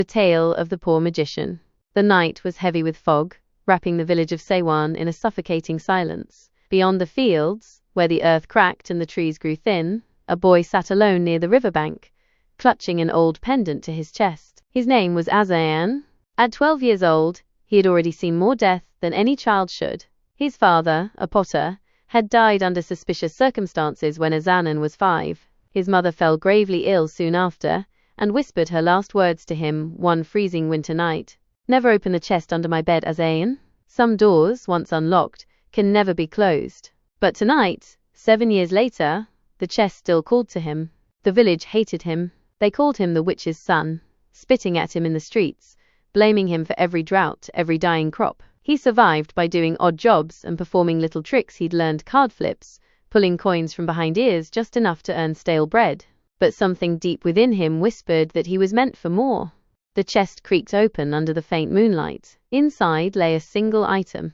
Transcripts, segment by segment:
The Tale of the Poor Magician. The night was heavy with fog, wrapping the village of Seywan in a suffocating silence. Beyond the fields, where the earth cracked and the trees grew thin, a boy sat alone near the riverbank, clutching an old pendant to his chest. His name was Azan. At 12 years old, he had already seen more death than any child should. His father, a potter, had died under suspicious circumstances when Azanan was 5. His mother fell gravely ill soon after, and whispered her last words to him one freezing winter night. "Never open the chest under my bed, Azan. Some doors, once unlocked, can never be closed." But tonight, 7 years later, the chest still called to him. The village hated him. They called him the witch's son, spitting at him in the streets, blaming him for every drought, every dying crop. He survived by doing odd jobs and performing little tricks he'd learned: card flips, pulling coins from behind ears just enough to earn stale bread. But something deep within him whispered that he was meant for more. The chest creaked open under the faint moonlight. Inside lay a single item,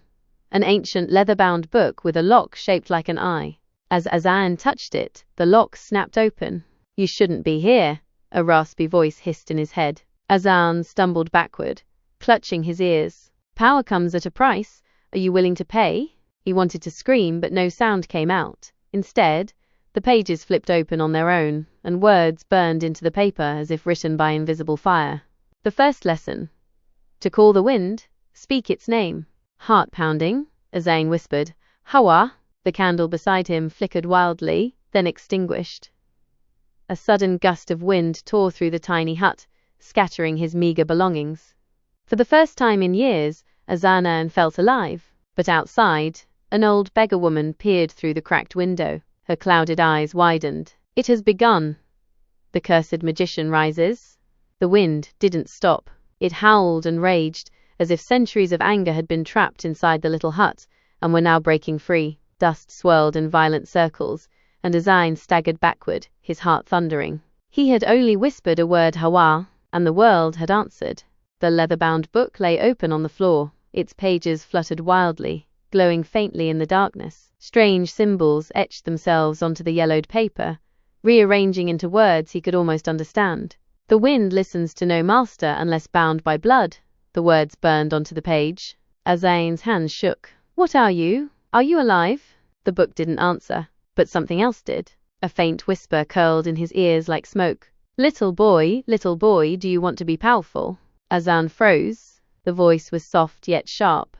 an ancient leather-bound book with a lock shaped like an eye. As Azan touched it, the lock snapped open. "You shouldn't be here," a raspy voice hissed in his head. Azan stumbled backward, clutching his ears. "Power comes at a price. Are you willing to pay?" He wanted to scream, but no sound came out. Instead, the pages flipped open on their own, and words burned into the paper as if written by invisible fire. The first lesson: to call the wind, speak its name. "Heart-pounding," Azan whispered. "Hawa." The candle beside him flickered wildly, then extinguished. A sudden gust of wind tore through the tiny hut, scattering his meager belongings. For the first time in years, Azan felt alive. But outside, an old beggar woman peered through the cracked window. Her clouded eyes widened. "It has begun. The cursed magician rises." The wind didn't stop. It howled and raged, as if centuries of anger had been trapped inside the little hut, and were now breaking free. Dust swirled in violent circles, and Azan staggered backward, his heart thundering. He had only whispered a word, Hawa, and the world had answered. The leather-bound book lay open on the floor. Its pages fluttered wildly, glowing faintly in the darkness. Strange symbols etched themselves onto the yellowed paper, rearranging into words he could almost understand. "The wind listens to no master unless bound by blood," the words burned onto the page. Azan's hands shook. "What are you? Are you alive?" The book didn't answer, but something else did. A faint whisper curled in his ears like smoke. Little boy, do you want to be powerful?" Azan froze. The voice was soft yet sharp,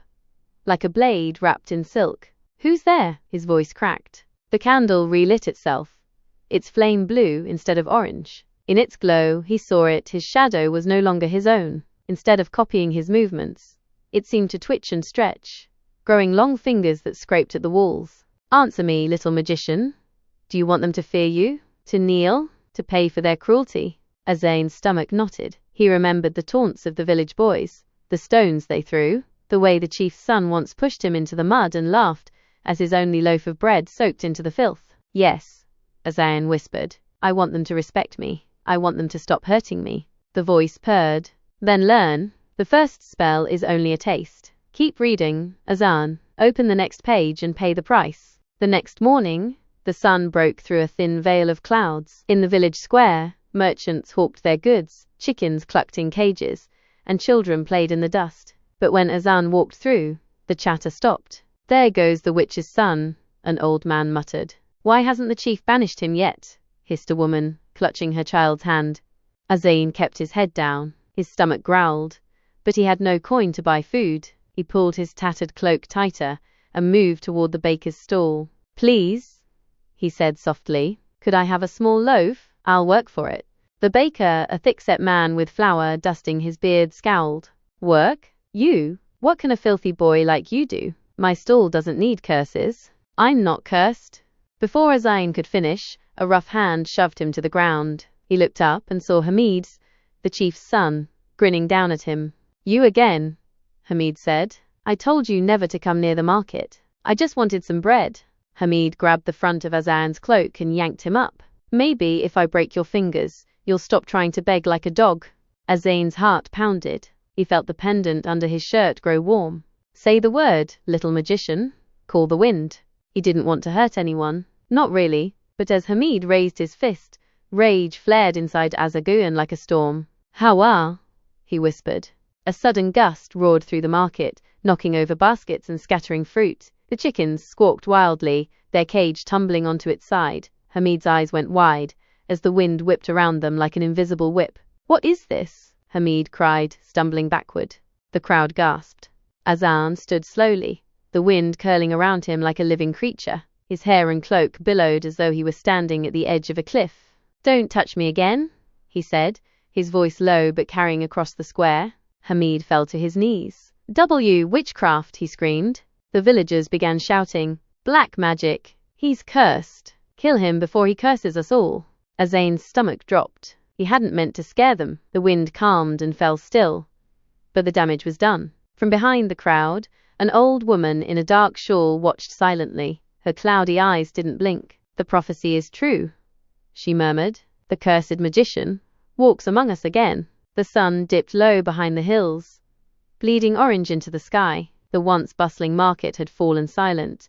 like a blade wrapped in silk. "Who's there?" His voice cracked. The candle relit itself, its flame blue instead of orange. In its glow, he saw it. His shadow was no longer his own. Instead of copying his movements, it seemed to twitch and stretch, growing long fingers that scraped at the walls. "Answer me, little magician. Do you want them to fear you? To kneel? To pay for their cruelty?" Azan's stomach knotted. He remembered the taunts of the village boys, the stones they threw, the way the chief's son once pushed him into the mud and laughed as his only loaf of bread soaked into the filth. "Yes," Azan whispered. "I want them to respect me. I want them to stop hurting me." The voice purred. "Then learn. The first spell is only a taste. Keep reading, Azan. Open the next page and pay the price." The next morning, the sun broke through a thin veil of clouds. In the village square, merchants hawked their goods, chickens clucked in cages, and children played in the dust. But when Azan walked through, the chatter stopped. "There goes the witch's son," an old man muttered. "Why hasn't the chief banished him yet?" hissed a woman, clutching her child's hand. Azan kept his head down. His stomach growled, but he had no coin to buy food. He pulled his tattered cloak tighter and moved toward the baker's stall. "Please," he said softly, "could I have a small loaf? I'll work for it." The baker, a thick-set man with flour dusting his beard, scowled. "Work? You? What can a filthy boy like you do? My stall doesn't need curses." "I'm not cursed." Before Azan could finish, a rough hand shoved him to the ground. He looked up and saw Hamid, the chief's son, grinning down at him. "You again," Hamid said. "I told you never to come near the market. I just wanted some bread." Hamid grabbed the front of Azan's cloak and yanked him up. "Maybe if I break your fingers, you'll stop trying to beg like a dog." Azan's heart pounded. He felt the pendant under his shirt grow warm. "Say the word, little magician. Call the wind." He didn't want to hurt anyone. Not really. But as Hamid raised his fist, rage flared inside Azaguan like a storm. "Hawa!" he whispered. A sudden gust roared through the market, knocking over baskets and scattering fruit. The chickens squawked wildly, their cage tumbling onto its side. Hamid's eyes went wide as the wind whipped around them like an invisible whip. "What is this?" Hamid cried, stumbling backward. The crowd gasped. Azan stood slowly, the wind curling around him like a living creature. His hair and cloak billowed as though he were standing at the edge of a cliff. "Don't touch me again," he said, his voice low but carrying across the square. Hamid fell to his knees. Witchcraft, he screamed. The villagers began shouting, "Black magic! He's cursed! Kill him before he curses us all!" Azan's stomach dropped. He hadn't meant to scare them. The wind calmed and fell still. But the damage was done. From behind the crowd, an old woman in a dark shawl watched silently. Her cloudy eyes didn't blink. "The prophecy is true," she murmured. "The cursed magician walks among us again." The sun dipped low behind the hills, bleeding orange into the sky. The once bustling market had fallen silent,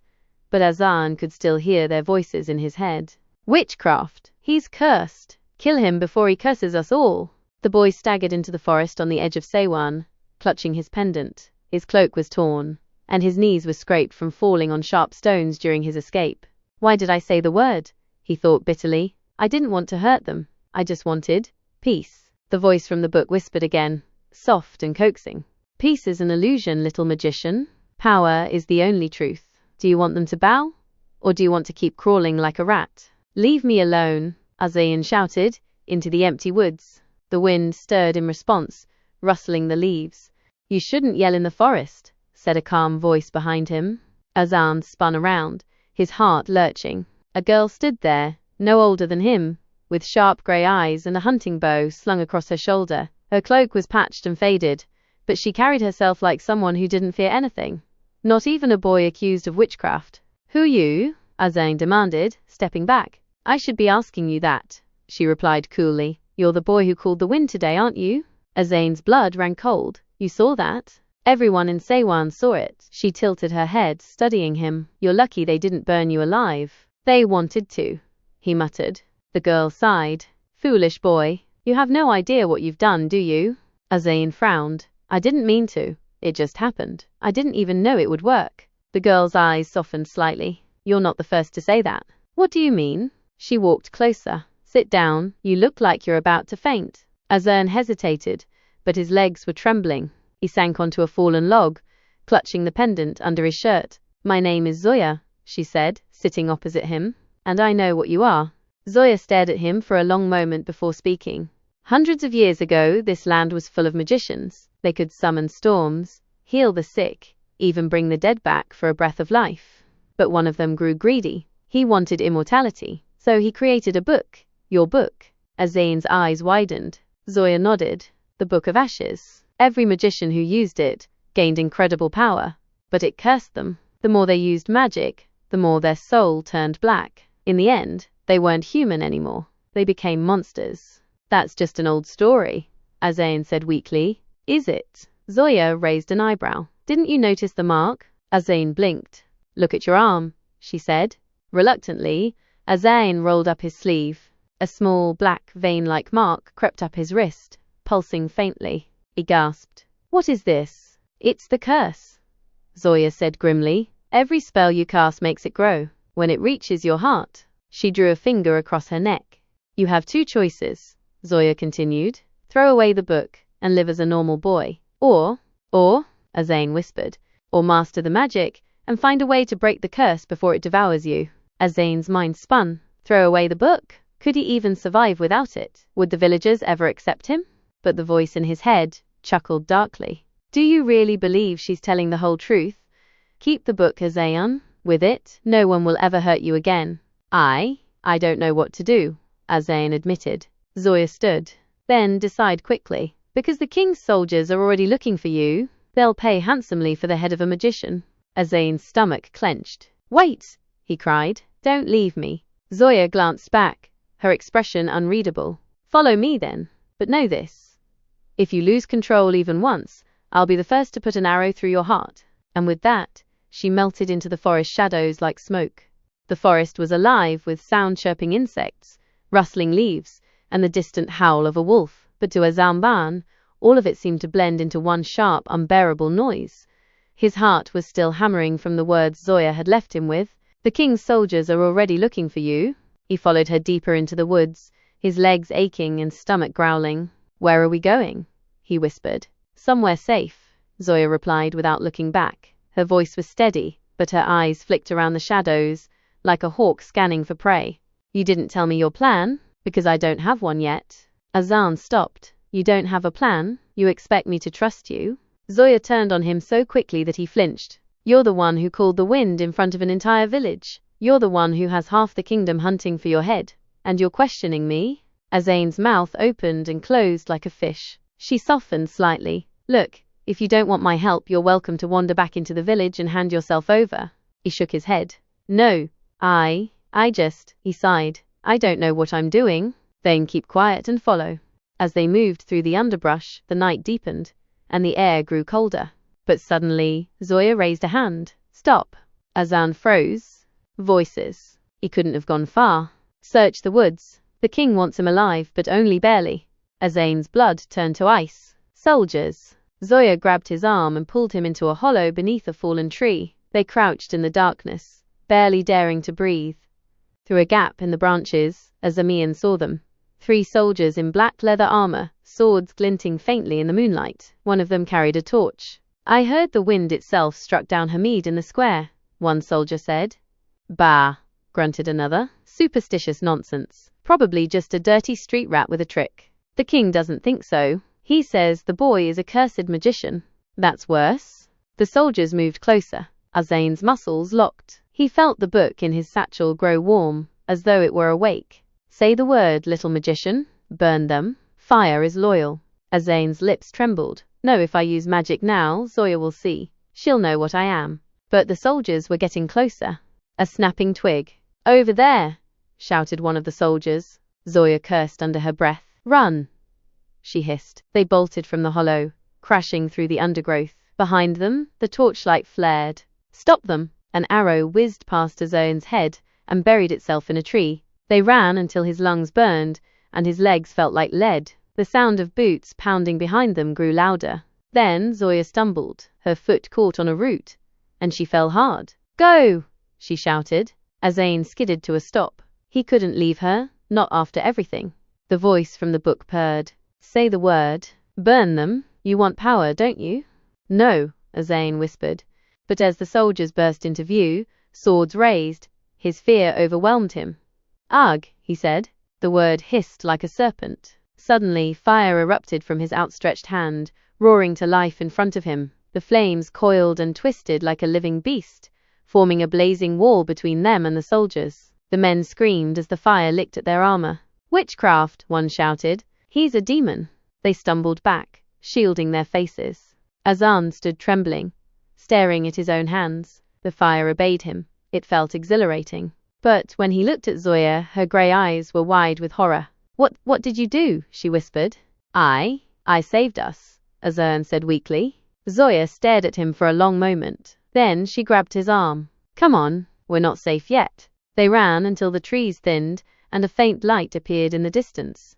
but Azan could still hear their voices in his head. "Witchcraft! He's cursed! Kill him before he curses us all!" The boy staggered into the forest on the edge of Seiwan, clutching his pendant. His cloak was torn, and his knees were scraped from falling on sharp stones during his escape. "Why did I say the word?" he thought bitterly. "I didn't want to hurt them. I just wanted peace." The voice from the book whispered again, soft and coaxing. "Peace is an illusion, little magician. Power is the only truth. Do you want them to bow? Or do you want to keep crawling like a rat?" "Leave me alone," Azan shouted, into the empty woods. The wind stirred in response, rustling the leaves. "You shouldn't yell in the forest," said a calm voice behind him. Azan spun around, his heart lurching. A girl stood there, no older than him, with sharp grey eyes and a hunting bow slung across her shoulder. Her cloak was patched and faded, but she carried herself like someone who didn't fear anything. Not even a boy accused of witchcraft. "Who you?" Azan demanded, stepping back. "I should be asking you that," she replied coolly. "You're the boy who called the wind today, aren't you?" Azan's blood ran cold. "You saw that?" "Everyone in Seiwan saw it." She tilted her head, studying him. "You're lucky they didn't burn you alive." "They wanted to," he muttered. The girl sighed. "Foolish boy. You have no idea what you've done, do you?" Azan frowned. "I didn't mean to. It just happened. I didn't even know it would work." The girl's eyes softened slightly. "You're not the first to say that." "What do you mean?" She walked closer. "Sit down. You look like you're about to faint." Azan hesitated, but his legs were trembling. He sank onto a fallen log, clutching the pendant under his shirt. "My name is Zoya," she said, sitting opposite him. "And I know what you are." Zoya stared at him for a long moment before speaking. "Hundreds of years ago, this land was full of magicians. They could summon storms, heal the sick, even bring the dead back for a breath of life. But one of them grew greedy. He wanted immortality. So he created a book. Your book." Azan's eyes widened. Zoya nodded. "The Book of Ashes. Every magician who used it gained incredible power, but it cursed them. The more they used magic, the more their soul turned black. In the end, they weren't human anymore. They became monsters." "That's just an old story," Azan said weakly. "Is it?" Zoya raised an eyebrow. "Didn't you notice the mark?" Azan blinked. "Look at your arm," she said. Reluctantly, Azan rolled up his sleeve. A small, black, vein-like mark crept up his wrist, pulsing faintly. He gasped. "What is this?" "It's the curse," Zoya said grimly. "Every spell you cast makes it grow. When it reaches your heart." She drew a finger across her neck. "You have two choices," Zoya continued. "Throw away the book and live as a normal boy. Or, Azan whispered, or master the magic and find a way to break the curse before it devours you." Azan's mind spun. Throw away the book? Could he even survive without it? Would the villagers ever accept him? But the voice in his head chuckled darkly. "Do you really believe she's telling the whole truth? Keep the book, Azan. With it, no one will ever hurt you again." I don't know what to do," Azan admitted. Zoya stood. "Then decide quickly. Because the king's soldiers are already looking for you. They'll pay handsomely for the head of a magician." Azan's stomach clenched. "Wait!" he cried. "Don't leave me." Zoya glanced back, her expression unreadable. "Follow me then. But know this. If you lose control even once, I'll be the first to put an arrow through your heart." And with that, she melted into the forest shadows like smoke. The forest was alive with sound-chirping insects, rustling leaves, and the distant howl of a wolf. But to Azan, All of it seemed to blend into one sharp, unbearable noise. His heart was still hammering from the words Zoya had left him with. The king's soldiers are already looking for you. He followed her deeper into the woods, his legs aching and stomach growling. Where are we going? He whispered. Somewhere safe, Zoya replied without looking back. Her voice was steady, but her eyes flicked around the shadows, like a hawk scanning for prey. You didn't tell me your plan? Because I don't have one yet. Azan stopped. You don't have a plan? You expect me to trust you? Zoya turned on him so quickly that he flinched. You're the one who called the wind in front of an entire village. You're the one who has half the kingdom hunting for your head. And you're questioning me? Azan's mouth opened and closed like a fish. She softened slightly. Look, if you don't want my help, you're welcome to wander back into the village and hand yourself over. He shook his head. No, he sighed. I don't know what I'm doing. Then keep quiet and follow. As they moved through the underbrush, the night deepened, and the air grew colder. But suddenly, Zoya raised a hand. Stop. Azan froze. Voices. He couldn't have gone far. Search the woods. The king wants him alive, but only barely. Azan's blood turned to ice. Soldiers. Zoya grabbed his arm and pulled him into a hollow beneath a fallen tree. They crouched in the darkness, barely daring to breathe. Through a gap in the branches, Azamian saw them. 3 soldiers in black leather armor, swords glinting faintly in the moonlight. One of them carried a torch. I heard the wind itself struck down Hamid in the square, one soldier said. Bah, grunted another. Superstitious nonsense. Probably just a dirty street rat with a trick. The king doesn't think so. He says the boy is a cursed magician. That's worse. The soldiers moved closer. Azan's muscles locked. He felt the book in his satchel grow warm, as though it were awake. Say the word, little magician. Burn them. Fire is loyal. Azan's lips trembled. No, if I use magic now, Zoya will see. She'll know what I am. But the soldiers were getting closer. A snapping twig. Over there, shouted one of the soldiers. Zoya cursed under her breath. Run, she hissed. They bolted from the hollow, crashing through the undergrowth. Behind them, the torchlight flared. Stop them! An arrow whizzed past Azan's head and buried itself in a tree. They ran until his lungs burned and his legs felt like lead. The sound of boots pounding behind them grew louder. Then Zoya stumbled. Her foot caught on a root, and she fell hard. Go! She shouted. Azan skidded to a stop. He couldn't leave her, not after everything. The voice from the book purred. Say the word. Burn them. You want power, don't you? No, Azan whispered. But as the soldiers burst into view, swords raised, his fear overwhelmed him. Ugh, he said. The word hissed like a serpent. Suddenly, fire erupted from his outstretched hand, roaring to life in front of him. The flames coiled and twisted like a living beast, forming a blazing wall between them and the soldiers. The men screamed as the fire licked at their armor. Witchcraft, one shouted. He's a demon. They stumbled back, shielding their faces. Azan stood trembling, staring at his own hands. The fire obeyed him. It felt exhilarating. But when he looked at Zoya, her grey eyes were wide with horror. What did you do? She whispered. I saved us, Azan said weakly. Zoya stared at him for a long moment. Then she grabbed his arm. Come on, we're not safe yet. They ran until the trees thinned and a faint light appeared in the distance.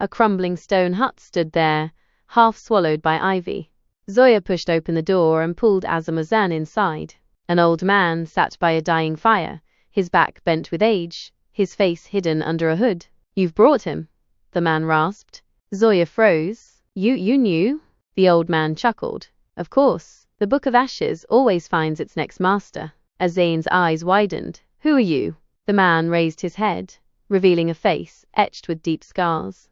A crumbling stone hut stood there, half swallowed by ivy. Zoya pushed open the door and pulled Azan inside. An old man sat by a dying fire, his back bent with age, his face hidden under a hood. You've brought him, the man rasped. Zoya froze. You knew? The old man chuckled. Of course, the Book of Ashes always finds its next master. Azan's eyes widened. Who are you? The man raised his head, revealing a face etched with deep scars.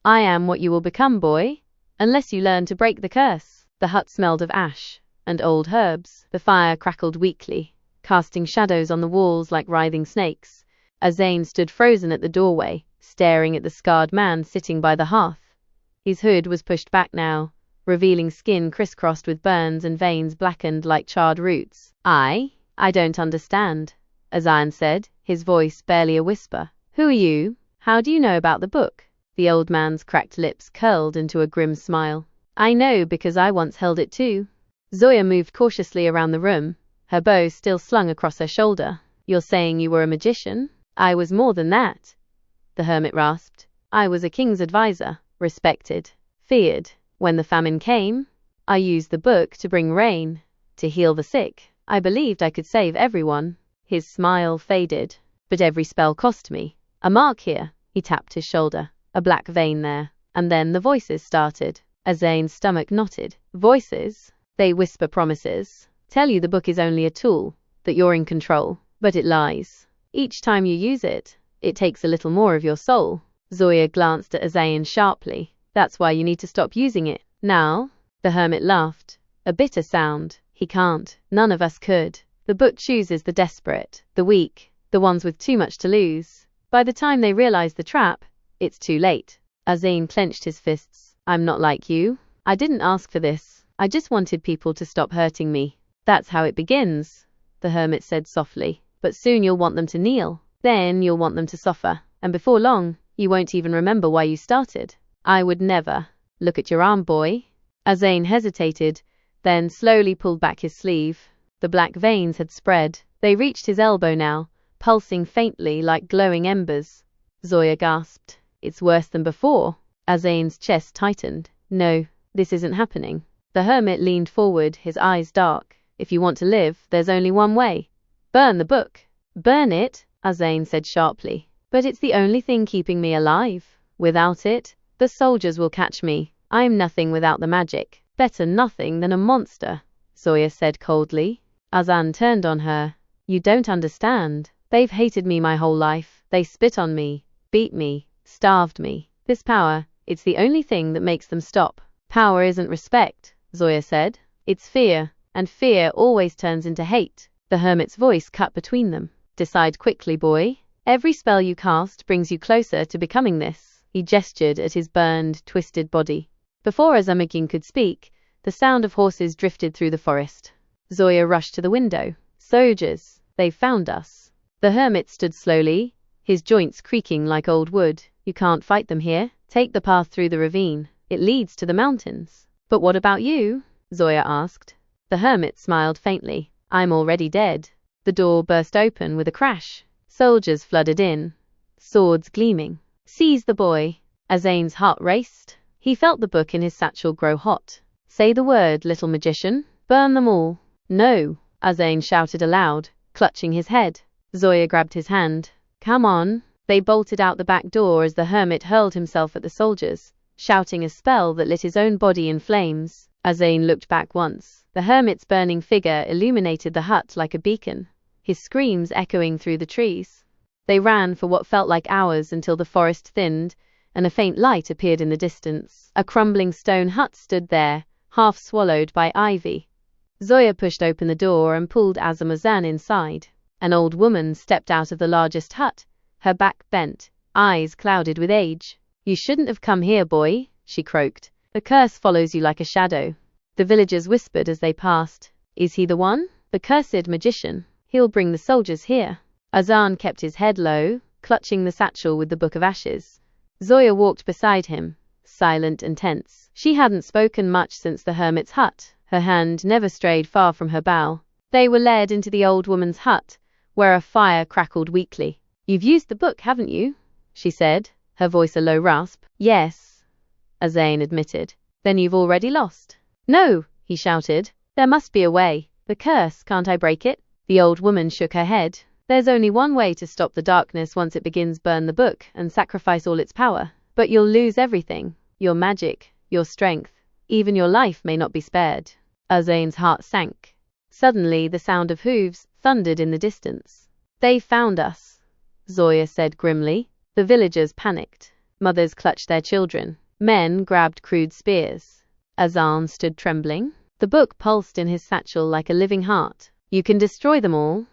I am what you will become, boy, unless you learn to break the curse. The hut smelled of ash and old herbs. The fire crackled weakly, casting shadows on the walls like writhing snakes. Azan stood frozen at the doorway, staring at the scarred man sitting by the hearth. His hood was pushed back now, revealing skin crisscrossed with burns and veins blackened like charred roots. I don't understand, Azan said, his voice barely a whisper. Who are you? How do you know about the book? The old man's cracked lips curled into a grim smile. I know because I once held it too. Zoya moved cautiously around the room, her bow still slung across her shoulder. You're saying you were a magician? I was more than that, the hermit rasped. I was a king's advisor, respected, feared. When the famine came, I used the book to bring rain, to heal the sick. I believed I could save everyone. His smile faded. But every spell cost me. A mark here. He tapped his shoulder. A black vein there. And then the voices started. Azain's stomach knotted. Voices? They whisper promises. Tell you the book is only a tool, that you're in control. But it lies. Each time you use it, it takes a little more of your soul. Zoya glanced at Azain sharply. That's why you need to stop using it. Now? The hermit laughed. A bitter sound. He can't. None of us could. The book chooses the desperate, the weak, the ones with too much to lose. By the time they realize the trap, it's too late. Azain clenched his fists. I'm not like you. I didn't ask for this. I just wanted people to stop hurting me. That's how it begins, the hermit said softly. But soon you'll want them to kneel. Then you'll want them to suffer. And before long, you won't even remember why you started. I would never. Look at your arm, boy. Azain hesitated, then slowly pulled back his sleeve. The black veins had spread. They reached his elbow now, pulsing faintly like glowing embers. Zoya gasped. It's worse than before. Azain's chest tightened. No, this isn't happening. The hermit leaned forward, his eyes dark. If you want to live, there's only one way. Burn the book. Burn it, Azain said sharply. But it's the only thing keeping me alive. Without it, the soldiers will catch me. I'm nothing without the magic. Better nothing than a monster, Zoya said coldly. Azan turned on her. You don't understand. They've hated me my whole life. They spit on me, beat me, starved me. This power, it's the only thing that makes them stop. Power isn't respect, Zoya said. It's fear, and fear always turns into hate. The hermit's voice cut between them. Decide quickly, boy. Every spell you cast brings you closer to becoming this. He gestured at his burned, twisted body. Before Azamagin could speak, the sound of horses drifted through the forest. Zoya rushed to the window. Soldiers, they've found us. The hermit stood slowly, his joints creaking like old wood. You can't fight them here. Take the path through the ravine. It leads to the mountains. But what about you? Zoya asked. The hermit smiled faintly. I'm already dead. The door burst open with a crash. Soldiers flooded in, swords gleaming. Seize the boy. Azain's heart raced. He felt the book in his satchel grow hot. Say the word, little magician. Burn them all. No, Azain shouted aloud, clutching his head. Zoya grabbed his hand. Come on. They bolted out the back door as the hermit hurled himself at the soldiers, shouting a spell that lit his own body in flames. Azain looked back once. The hermit's burning figure illuminated the hut like a beacon, his screams echoing through the trees. They ran for what felt like hours until the forest thinned, and a faint light appeared in the distance. A crumbling stone hut stood there, half swallowed by ivy. Zoya pushed open the door and pulled Azamazan inside. An old woman stepped out of the largest hut, her back bent, eyes clouded with age. You shouldn't have come here, boy, she croaked. The curse follows you like a shadow. The villagers whispered as they passed. Is he the one? The cursed magician. He'll bring the soldiers here. Azan kept his head low, clutching the satchel with the Book of Ashes. Zoya walked beside him, silent and tense. She hadn't spoken much since the hermit's hut. Her hand never strayed far from her bow. They were led into the old woman's hut, where a fire crackled weakly. You've used the book, haven't you? She said, her voice a low rasp. Yes, Azain admitted. Then you've already lost. No, he shouted. There must be a way. The curse, can't I break it? The old woman shook her head. There's only one way to stop the darkness once it begins. Burn the book and sacrifice all its power. But you'll lose everything. Your magic, your strength, even your life may not be spared. Azain's heart sank. Suddenly the sound of hooves thundered in the distance. They found us, Zoya said grimly. The villagers panicked. Mothers clutched their children. Men grabbed crude spears. Azan stood trembling. The book pulsed in his satchel like a living heart. You can destroy them all,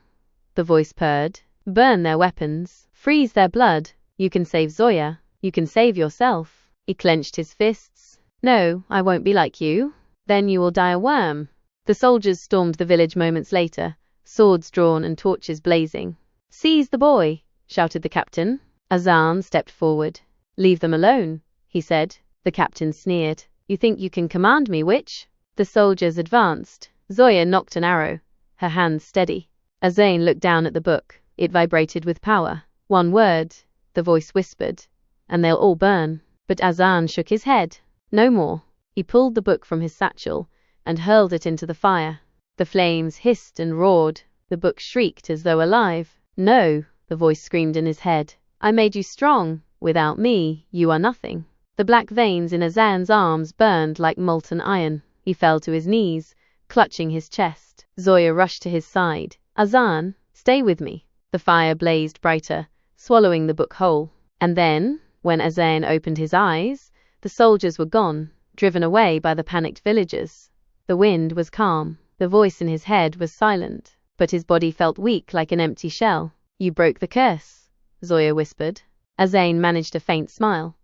the voice purred. Burn their weapons. Freeze their blood. You can save Zoya. You can save yourself. He clenched his fists. No, I won't be like you. Then you will die a worm. The soldiers stormed the village moments later, swords drawn and torches blazing. Seize the boy, shouted the captain. Azan stepped forward. Leave them alone, he said. The captain sneered. You think you can command me, witch? The soldiers advanced. Zoya knocked an arrow, her hands steady. Azain looked down at the book. It vibrated with power. One word, the voice whispered, and they'll all burn. But Azan shook his head. No more. He pulled the book from his satchel and hurled it into the fire. The flames hissed and roared. The book shrieked as though alive. No, the voice screamed in his head. I made you strong. Without me, you are nothing. The black veins in Azan's arms burned like molten iron. He fell to his knees, clutching his chest. Zoya rushed to his side. Azan, stay with me. The fire blazed brighter, swallowing the book whole. And then, when Azan opened his eyes, the soldiers were gone, driven away by the panicked villagers. The wind was calm. The voice in his head was silent, but his body felt weak like an empty shell. You broke the curse, Zoya whispered. Azan managed a faint smile.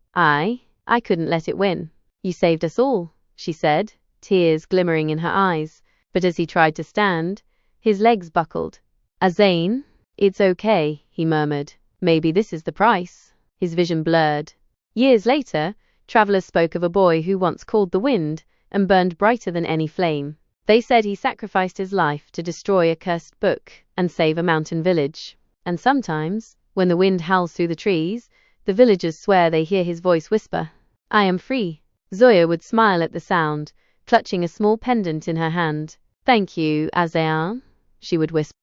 I couldn't let it win. You saved us all, she said, tears glimmering in her eyes. But as he tried to stand, his legs buckled. Azan, it's okay, he murmured. Maybe this is the price. His vision blurred. Years later, travelers spoke of a boy who once called the wind and burned brighter than any flame. They said he sacrificed his life to destroy a cursed book and save a mountain village. And sometimes, when the wind howls through the trees, the villagers swear they hear his voice whisper, I am free. Zoya would smile at the sound, clutching a small pendant in her hand. Thank you, Azan, she would whisper.